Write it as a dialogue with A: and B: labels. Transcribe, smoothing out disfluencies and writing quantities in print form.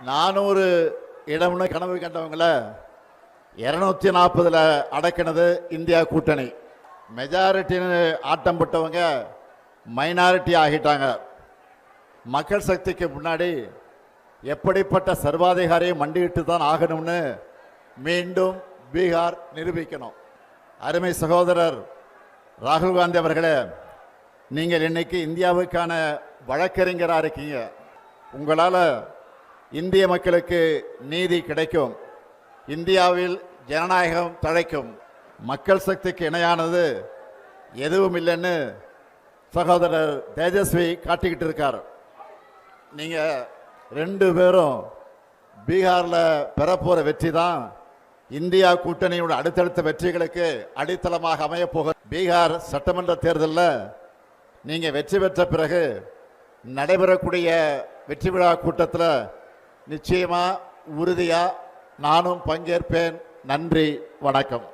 A: 400 இடம்னு கனவு கண்டவங்கள 240 அடக்கினது இந்தியா கூட்டணி. மெஜாரிட்டின்னு ஆட்டம் போட்டவங்க மைனாரிட்டி ஆகிட்டாங்க. மக்கள் சக்திக்கு முன்னாடி எப்படிப்பட்ட சர்வாதிகாரியை மண்டியிட்டு தான் ஆகணும்னு மீண்டும் பீகார் நிரூபிக்கணும். அருமை சகோதரர் ராகுல் காந்தி அவர்களே, நீங்கள் இன்னைக்கு இந்தியாவுக்கான வழக்கறிஞராக இருக்கீங்க. உங்களால் இந்திய மக்களுக்கு நீதி கிடைக்கும், இந்தியாவில் ஜனநாயகம் தழைக்கும். மக்கள் சக்திக்கு இணையானது எதுவும் இல்லைன்னு சகோதரர் தேஜஸ்வி காட்டிக்கிட்டு இருக்கார். நீங்கள் 2 பேரும் பீகாரில் பெறப்போகிற வெற்றி தான் இந்தியா கூட்டணியோட அடுத்தடுத்த வெற்றிகளுக்கு அடித்தளமாக அமைய போக. பீகார் சட்டமன்ற தேர்தலில் நீங்கள் வெற்றி பெற்ற பிறகு நடைபெறக்கூடிய வெற்றி விழா கூட்டத்தில் நிச்சயமாக உறுதியாக நானும் பங்கேற்பேன். நன்றி, வணக்கம்.